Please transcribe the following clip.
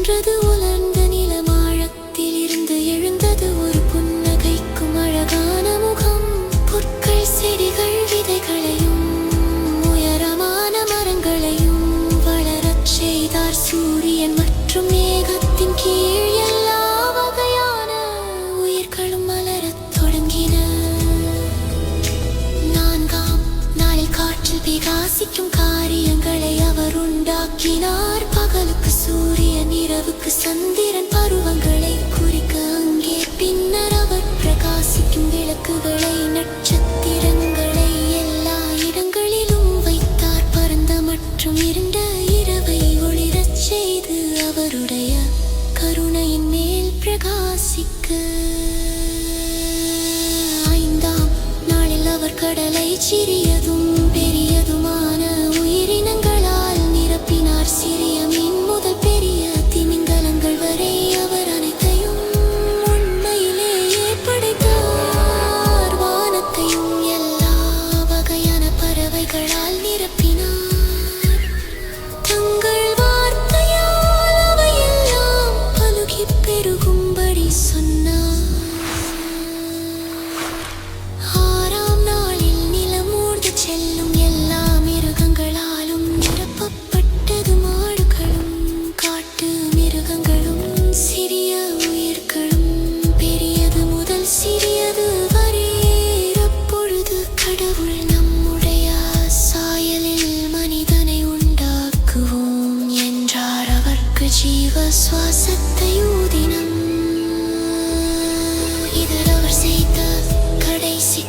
நின்றது உலர்ந்த நிலமாழத்தில் இருந்து எழுந்தது ஒரு புன்னகைக்கும் அழகான முகம். புற்கள் செடிகள் விதைகளையும் உயரமான மரங்களையும் வளரச் செய்தார். சூரியன் மற்றும் மேகத்தின் கீழ் எல்லா வகையான உயிர்களும் மலரத் தொடங்கின. 4ஆம் நாளில் காற்றில் பிரகாசிக்கும் காரியங்களை அவர் உண்டாக்கினார். பகலுக்கு சூரியன், இரவுக்கு சந்திரன், பருவங்களை குறிக்க அங்கே. பின்னர் அவர் பிரகாசிக்கும் விளக்குகளை, நட்சத்திரங்களை எல்லா இடங்களிலும் வைத்தார். பரந்த மற்றும் இருண்ட இரவை ஒளிரச் செய்து அவருடைய கருணையின் மேல் பிரகாசிக்க. 5ஆம் நாளில் அவர் கடலை சிறியதும் பெரியதுமான உயிரினங்களால் நிரப்பினார். சிறிய மீன் முதல் பெரிய திமிங்கலங்கள் வரை அவர் அனைத்தையும் உண்மையிலேயே படைத்தார். வானத்தையும் எல்லா வகையான பறவைகளால் நிரப்பினார். தங்கள் வார்த்தையால் அவையெல்லாம் பலுகிப் பெருகும்படி சொன்னார். 6ஆம் நாளில் நிலம் ஊர்ந்து செல்லும் எல்லா மிருகங்களாலும் நிரப்பப்பட்டது. மாடுகளும் காட்டு மிருகங்களும் சிறிய உயிர்களும் பெரியது முதல் சிறியது வரை. அப்பொழுது கடவுள், நம்முடைய சாயலில் மனிதனை உண்டாக்குவோம் என்றார். அவருக்கு ஜீவ சுவாசத்தை ஊதினார். இது அவர் செய்த கடைசி